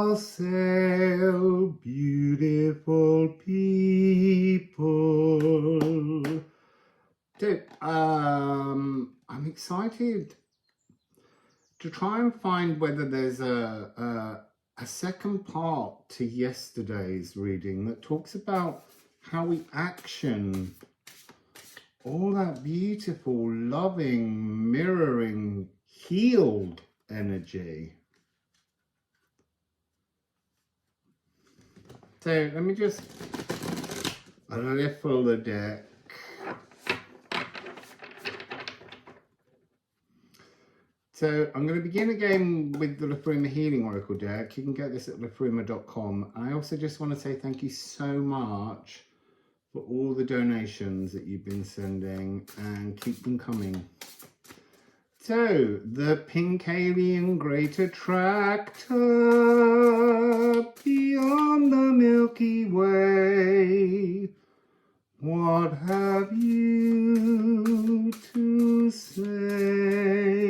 Wassail, beautiful people. Dude, I'm excited to try and find whether there's a second part to yesterday's reading that talks about how we action all that beautiful, loving, mirroring, healed energy. So let me just riffle the deck. So I'm going to begin again with the Liffruma Healing Oracle deck. You can get this at liffruma.com. I also just want to say thank you so much for all the donations that you've been sending, and keep them coming. So, the pink alien great attractor beyond the Milky Way, what have you to say?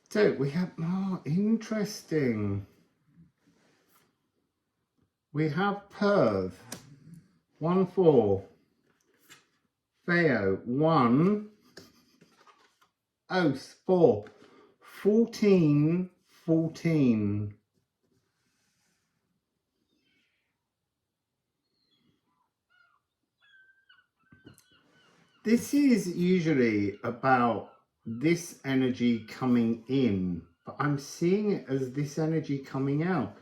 So we have, interesting. We have Perth, 1-4, Feo, 1, Oath, 4, 14, 14. This is usually about this energy coming in, but I'm seeing it as this energy coming out.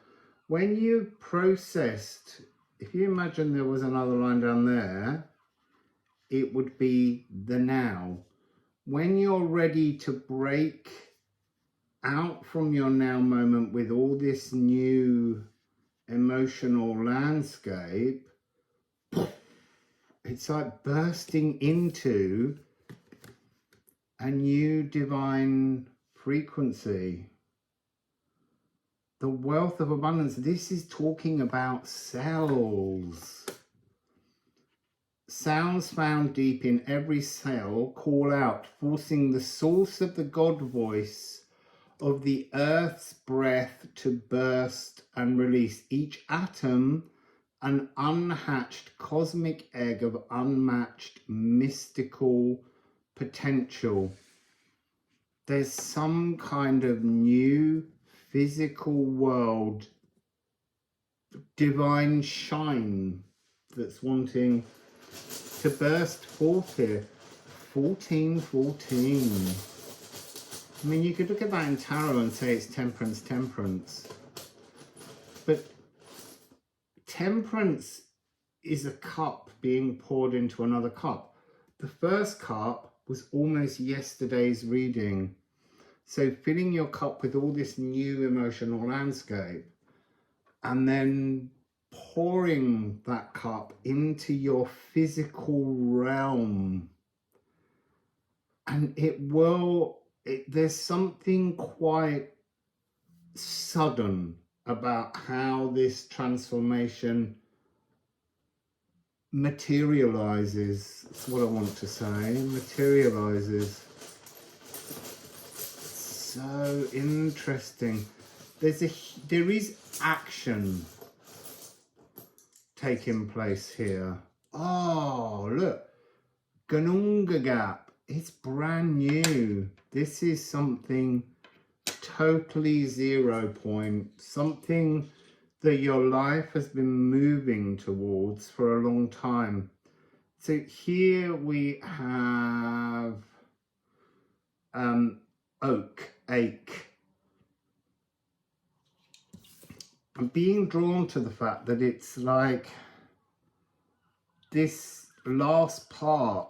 When you processed, if you imagine there was another line down there, it would be the now. When you're ready to break out from your now moment with all this new emotional landscape, it's like bursting into a new divine frequency. The wealth of abundance. This is talking about cells. Sounds found deep in every cell call out, forcing the source of the God voice of the earth's breath to burst and release. Each atom an unhatched cosmic egg of unmatched mystical potential. There's some kind of new physical world, divine shine that's wanting to burst forth here. 14, 14. I mean, you could look at that in tarot and say it's temperance, temperance. But temperance is a cup being poured into another cup. The first cup was almost yesterday's reading. So filling your cup with all this new emotional landscape and then pouring that cup into your physical realm. And there's something quite sudden about how this transformation materializes. That's what I want to say. Materializes. So interesting. There is action taking place here. Oh, look. Ganunga Gap. It's brand new. This is something totally 0 point. Something that your life has been moving towards for a long time. So here we have ache. I'm being drawn to the fact that it's like this last part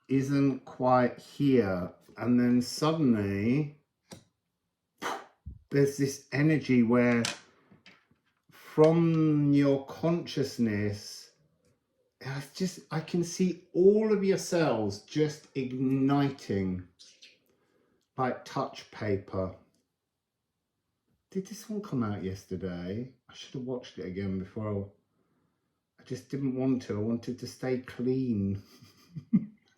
isn't quite here, and then suddenly there's this energy where from your consciousness I can see all of your cells just igniting like touch paper. Did this one come out yesterday? I should have watched it again before. I just didn't want to. I wanted to stay clean.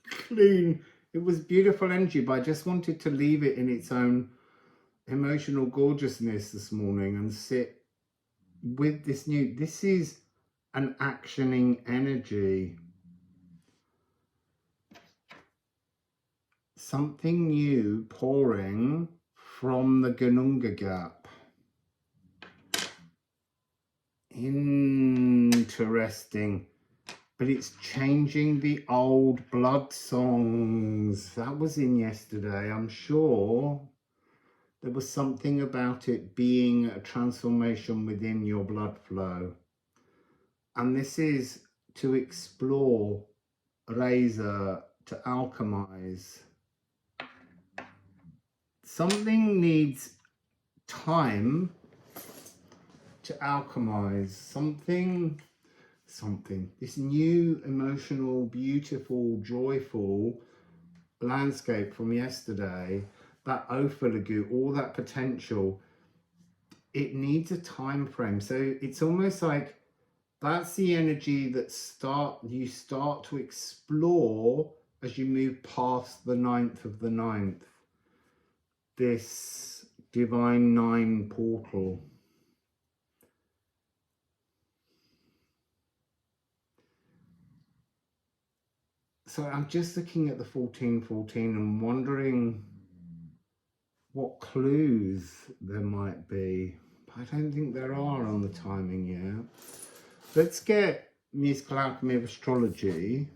Clean. It was beautiful energy, but I just wanted to leave it in its own emotional gorgeousness this morning and sit with this new. This is an actioning energy. Something new pouring from the Gununga Gap. Interesting. But it's changing the old blood songs. That was in yesterday. I'm sure there was something about it being a transformation within your blood flow. And this is to explore, razor, to alchemize. Something needs time to alchemize. Something, this new emotional, beautiful, joyful landscape from yesterday, that Ophalagu, all that potential, it needs a time frame. So it's almost like that's the energy that you start to explore as you move past the 9th of the 9th. This Divine 9 portal. So I'm just looking at the 1414 and wondering what clues there might be. But I don't think there are on the timing yet. Let's get Musical Alchemy of Astrology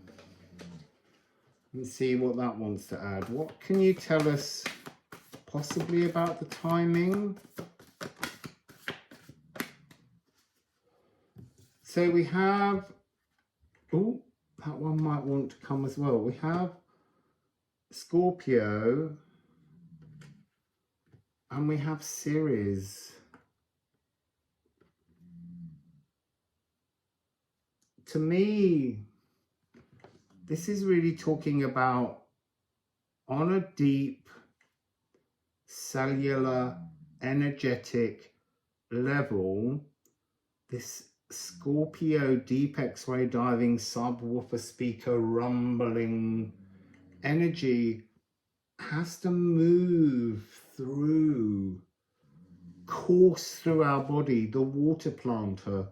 and see what that wants to add. What can you tell us possibly about the timing? So we have, oh, that one might want to come as well. We have Scorpio and we have Ceres. To me, this is really talking about, on a deep cellular energetic level, this Scorpio deep X-ray diving subwoofer speaker rumbling energy has to move through, course through our body, the water planter,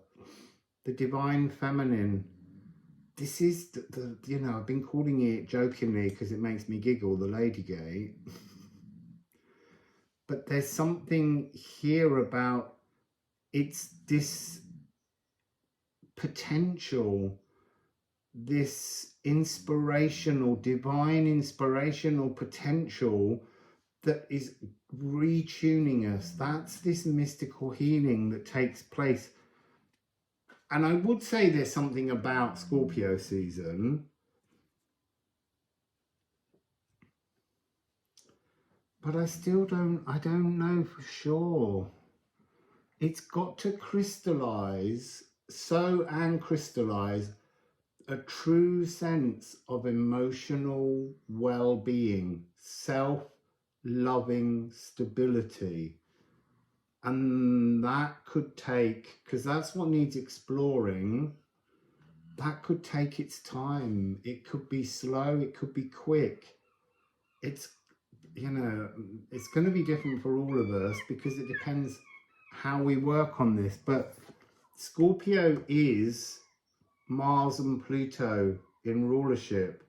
the divine feminine. This is the you know, I've been calling it jokingly because it makes me giggle, the lady gate. But there's something here about it's this potential, this inspirational, divine inspirational potential that is retuning us. That's this mystical healing that takes place. And I would say there's something about Scorpio season, but I don't know for sure. It's got to crystallize, and crystallize a true sense of emotional well-being, self-loving stability. And that could take, because that's what needs exploring, that could take its time. It could be slow, it could be quick. It's, you know, it's going to be different for all of us because it depends how we work on this. But Scorpio is Mars and Pluto in rulership.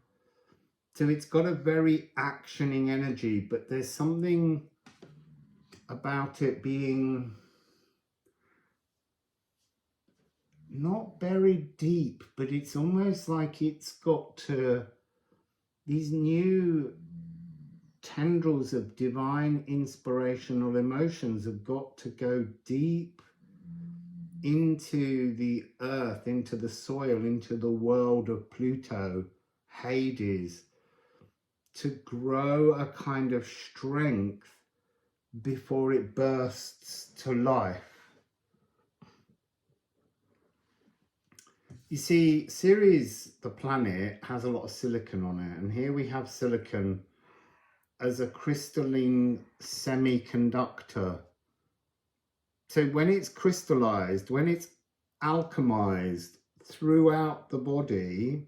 So it's got a very actioning energy, but there's something about it being not buried deep, but it's almost like it's got to, these new tendrils of divine inspirational emotions have got to go deep into the earth, into the soil, into the world of Pluto, Hades, to grow a kind of strength before it bursts to life. You see, Ceres, the planet, has a lot of silicon on it, and here we have silicon as a crystalline semiconductor. So when it's crystallized, when it's alchemized throughout the body,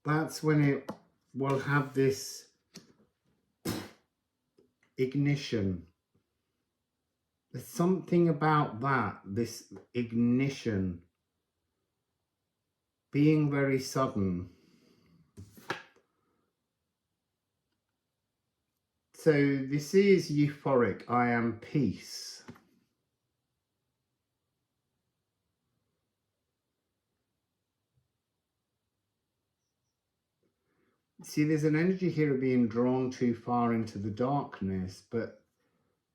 that's when it will have this ignition. There's something about that, this ignition, being very sudden. So this is euphoric. I am peace. See, there's an energy here of being drawn too far into the darkness, but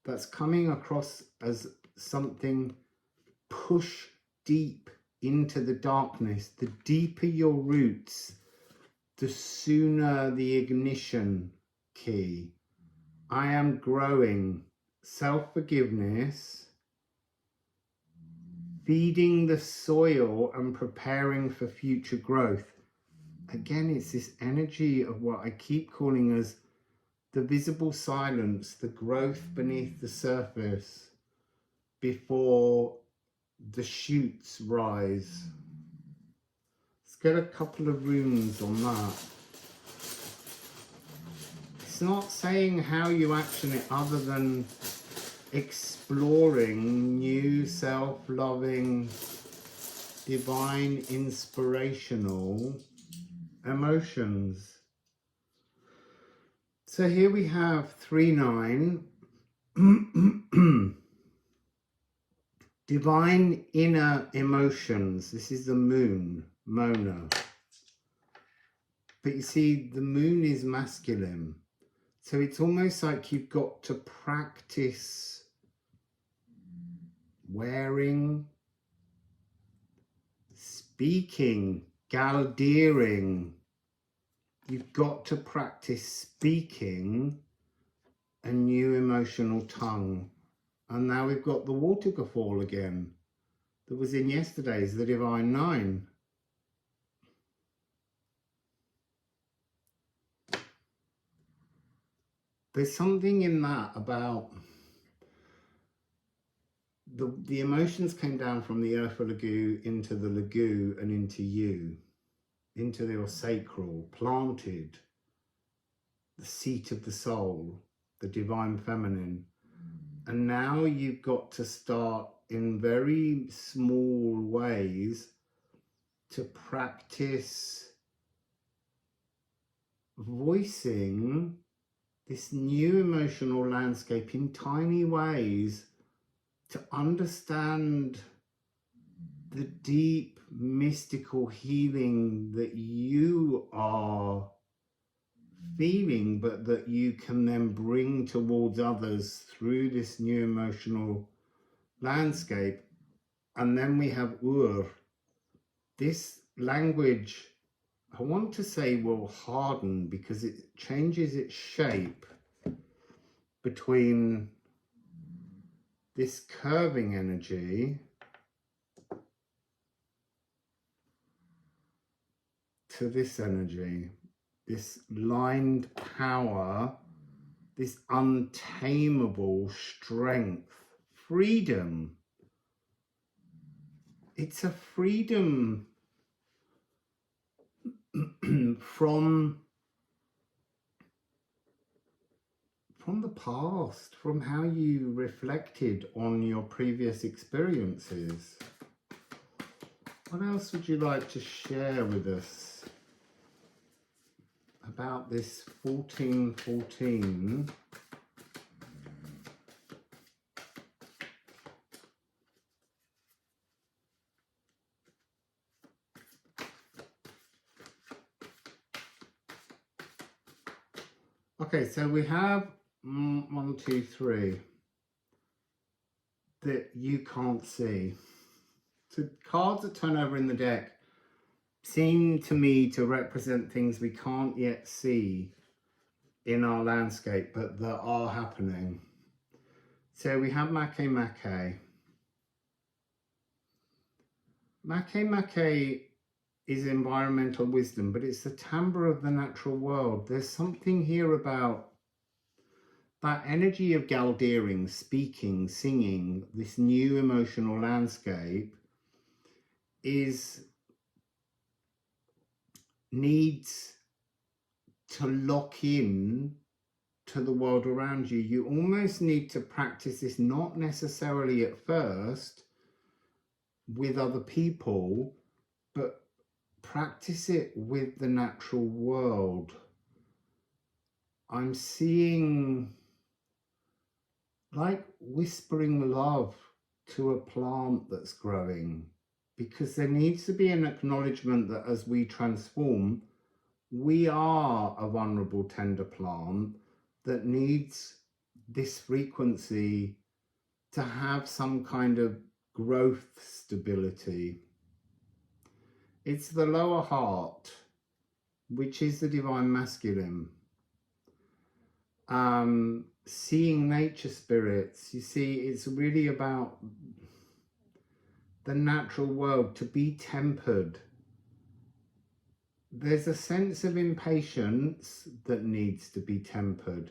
that's coming across as something push deep into the darkness. The deeper your roots, the sooner the ignition key. I am growing. Self-forgiveness, feeding the soil and preparing for future growth. Again, it's this energy of what I keep calling as the visible silence, the growth beneath the surface before the shoots rise. Let's get a couple of runes on that. It's not saying how you action it other than exploring new self-loving, divine, inspirational emotions. So here we have 3-9. Divine inner emotions. This is the moon, Mona. But you see, the moon is masculine. So it's almost like you've got to practice wearing, speaking, galdeering. You've got to practice speaking a new emotional tongue. And now we've got the waterfall again that was in yesterday's, the Divine 9. There's something in that about the emotions came down from the earth lagoon into the lagoon and into you, into your sacral, planted the seat of the soul, the divine feminine. And now you've got to start in very small ways to practice voicing this new emotional landscape in tiny ways to understand the deep mystical healing that you are feeling, but that you can then bring towards others through this new emotional landscape. And then we have this language, I want to say, will harden because it changes its shape between this curving energy to this energy, this lined power, this untamable strength, freedom. It's a freedom from the past, from how you reflected on your previous experiences. What else would you like to share with us about this 1414? Okay, so we have 1, 2, 3 that you can't see. So cards that turn over in the deck seem to me to represent things we can't yet see in our landscape, but that are happening. So we have Make Make. Make is environmental wisdom, but it's the timbre of the natural world. There's something here about that energy of galdeering, speaking, singing, this new emotional landscape needs to lock in to the world around you. You almost need to practice this, not necessarily at first with other people, but practice it with the natural world. I'm seeing like whispering love to a plant that's growing, because there needs to be an acknowledgement that as we transform, we are a vulnerable, tender plant that needs this frequency to have some kind of growth stability. It's the lower heart, which is the divine masculine. Seeing nature spirits, you see, it's really about the natural world, to be tempered. There's a sense of impatience that needs to be tempered.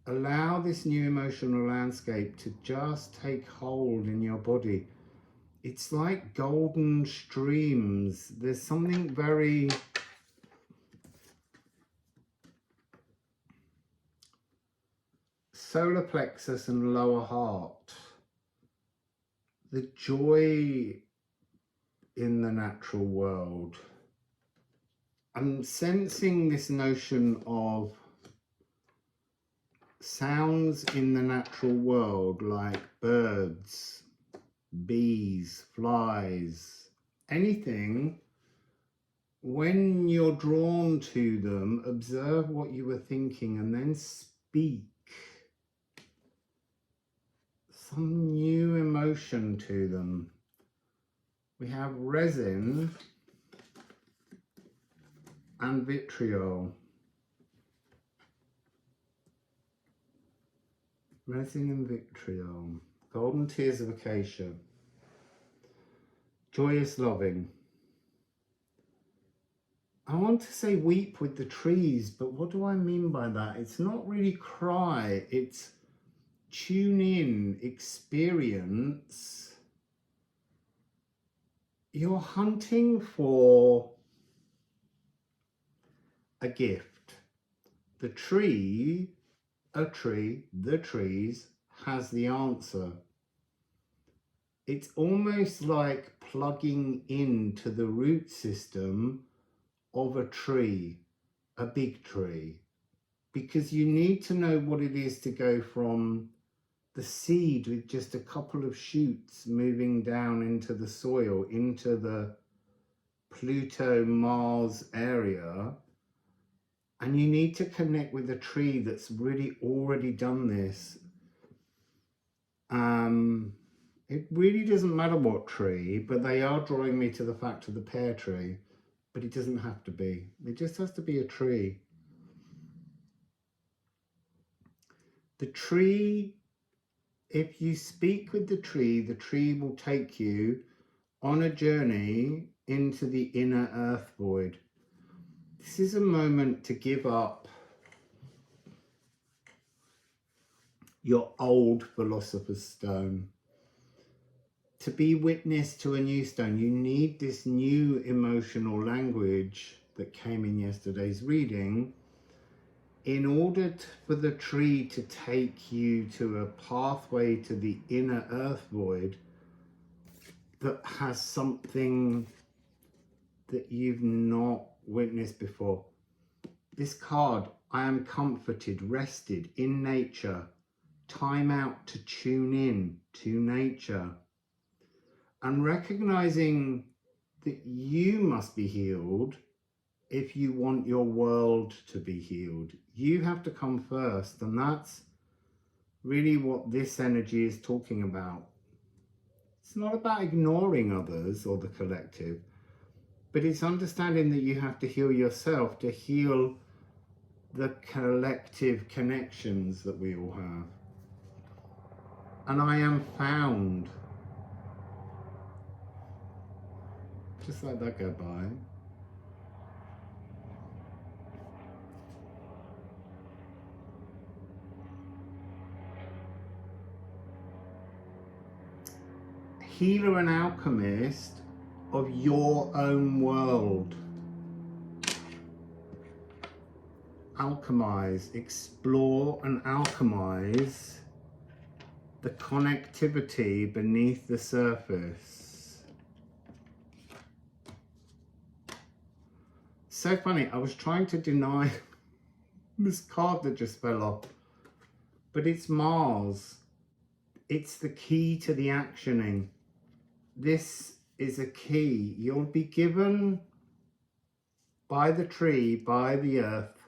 Allow this new emotional landscape to just take hold in your body. It's like golden streams. There's something very solar plexus and lower heart. The joy in the natural world. I'm sensing this notion of sounds in the natural world, like birds, bees, flies, anything. When you're drawn to them, observe what you were thinking and then speak some new emotion to them. We have resin and vitriol. Resin and vitriol. Golden tears of acacia. Joyous loving. I want to say weep with the trees, but what do I mean by that? It's not really cry, it's tune in, experience. You're hunting for a gift. The tree, the trees has the answer. It's almost like plugging into the root system of a tree, a big tree, because you need to know what it is to go from the seed with just a couple of shoots moving down into the soil, into the Pluto, Mars area. And you need to connect with a tree that's really already done this. It really doesn't matter what tree, but they are drawing me to the fact of the pear tree. But it doesn't have to be. It just has to be a tree. The tree, if you speak with the tree will take you on a journey into the inner earth void. This is a moment to give up your old philosopher's stone. To be witness to a new stone, you need this new emotional language that came in yesterday's reading in order for the tree to take you to a pathway to the inner earth void that has something that you've not witnessed before. This card, I am comforted, rested in nature, time out to tune in to nature, and recognizing that you must be healed if you want your world to be healed. You have to come first, and that's really what this energy is talking about. It's not about ignoring others or the collective, but it's understanding that you have to heal yourself to heal the collective connections that we all have. And I am found. Just let that go by. Healer and alchemist of your own world. Alchemize, explore and alchemize the connectivity beneath the surface. So funny, I was trying to deny this card that just fell off, but it's Mars. It's the key to the actioning. This is a key. You'll be given by the tree, by the earth,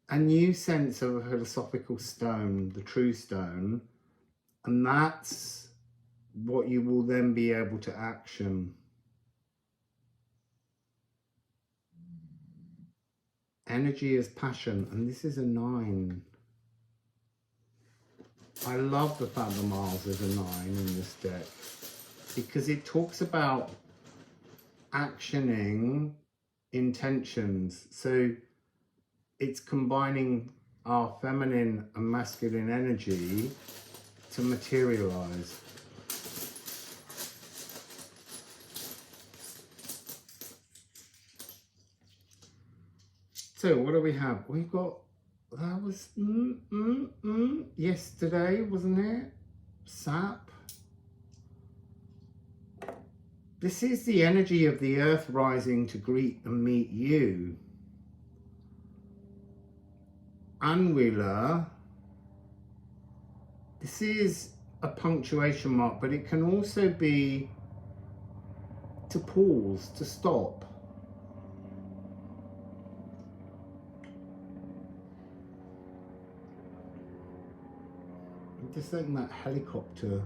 a new sense of a philosophical stone, the true stone, and that's what you will then be able to action. Energy is passion, and this is a 9. I love the fact that Mars is a 9 in this deck, because it talks about actioning intentions. So it's combining our feminine and masculine energy to materialize. So what do we have? We've got, that was yesterday, wasn't it? Sap. This is the energy of the earth rising to greet and meet you. Angular. This is a punctuation mark, but it can also be to pause, to stop. I'm just letting that helicopter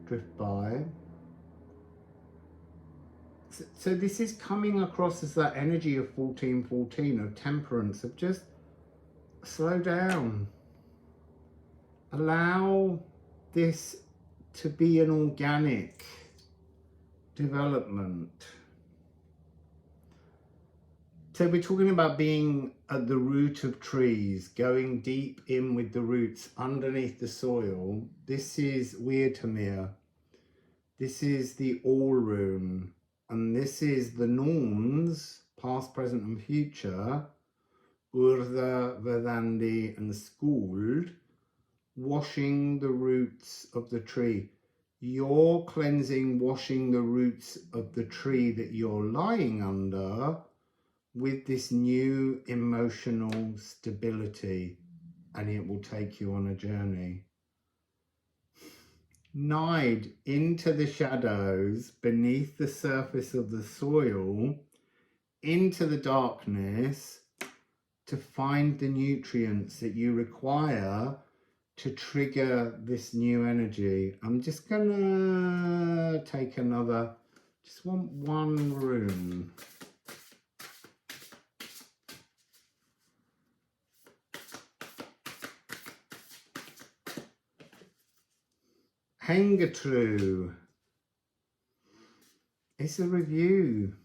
drift by. So this is coming across as that energy of 1414, of temperance, of just slow down. Allow this to be an organic development. So we're talking about being at the root of trees, going deep in with the roots underneath the soil. This is Weirtamir. This is the All Rune. And this is the Norns, past, present and future, Urda, Vedandi and Skuld, washing the roots of the tree. You're cleansing, washing the roots of the tree that you're lying under with this new emotional stability, and it will take you on a journey. Nide into the shadows beneath the surface of the soil, into the darkness, to find the nutrients that you require to trigger this new energy. I'm just gonna take another, just want one rune. Hengertru. It's a review.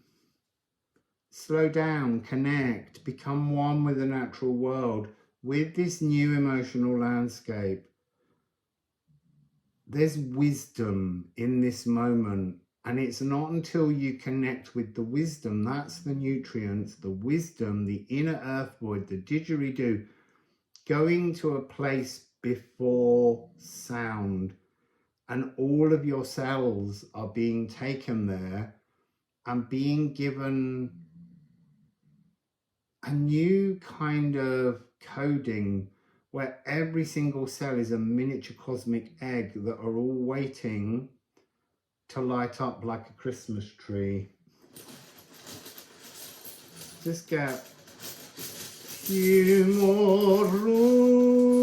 Slow down, connect, become one with the natural world, with this new emotional landscape. There's wisdom in this moment, and it's not until you connect with the wisdom, that's the nutrients, the wisdom, the inner earth void, the didgeridoo, going to a place before sound. And all of your cells are being taken there and being given a new kind of coding where every single cell is a miniature cosmic egg that are all waiting to light up like a Christmas tree. Just get a few more runes.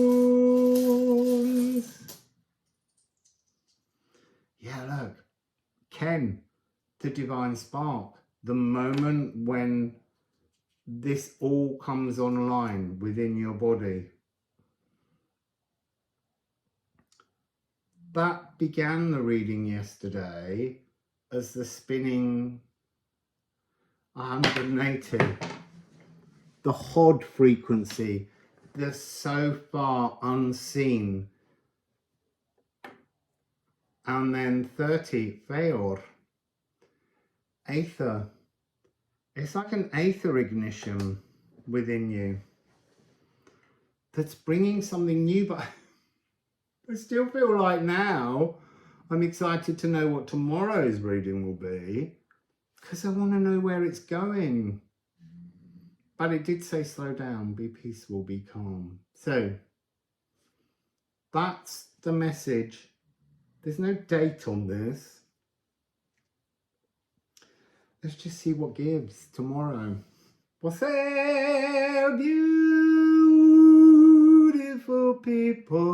Yeah, look, Ken, the divine spark, the moment when this all comes online within your body. that began the reading yesterday as the spinning 180, the Hod frequency, the so far unseen, and then 30, Feor, Aether. It's like an Aether ignition within you that's bringing something new, but I still feel like now I'm excited to know what tomorrow's reading will be, because I want to know where it's going. But it did say slow down, be peaceful, be calm. So that's the message. There's no date on this. Let's just see what gives tomorrow. Wassail, beautiful people.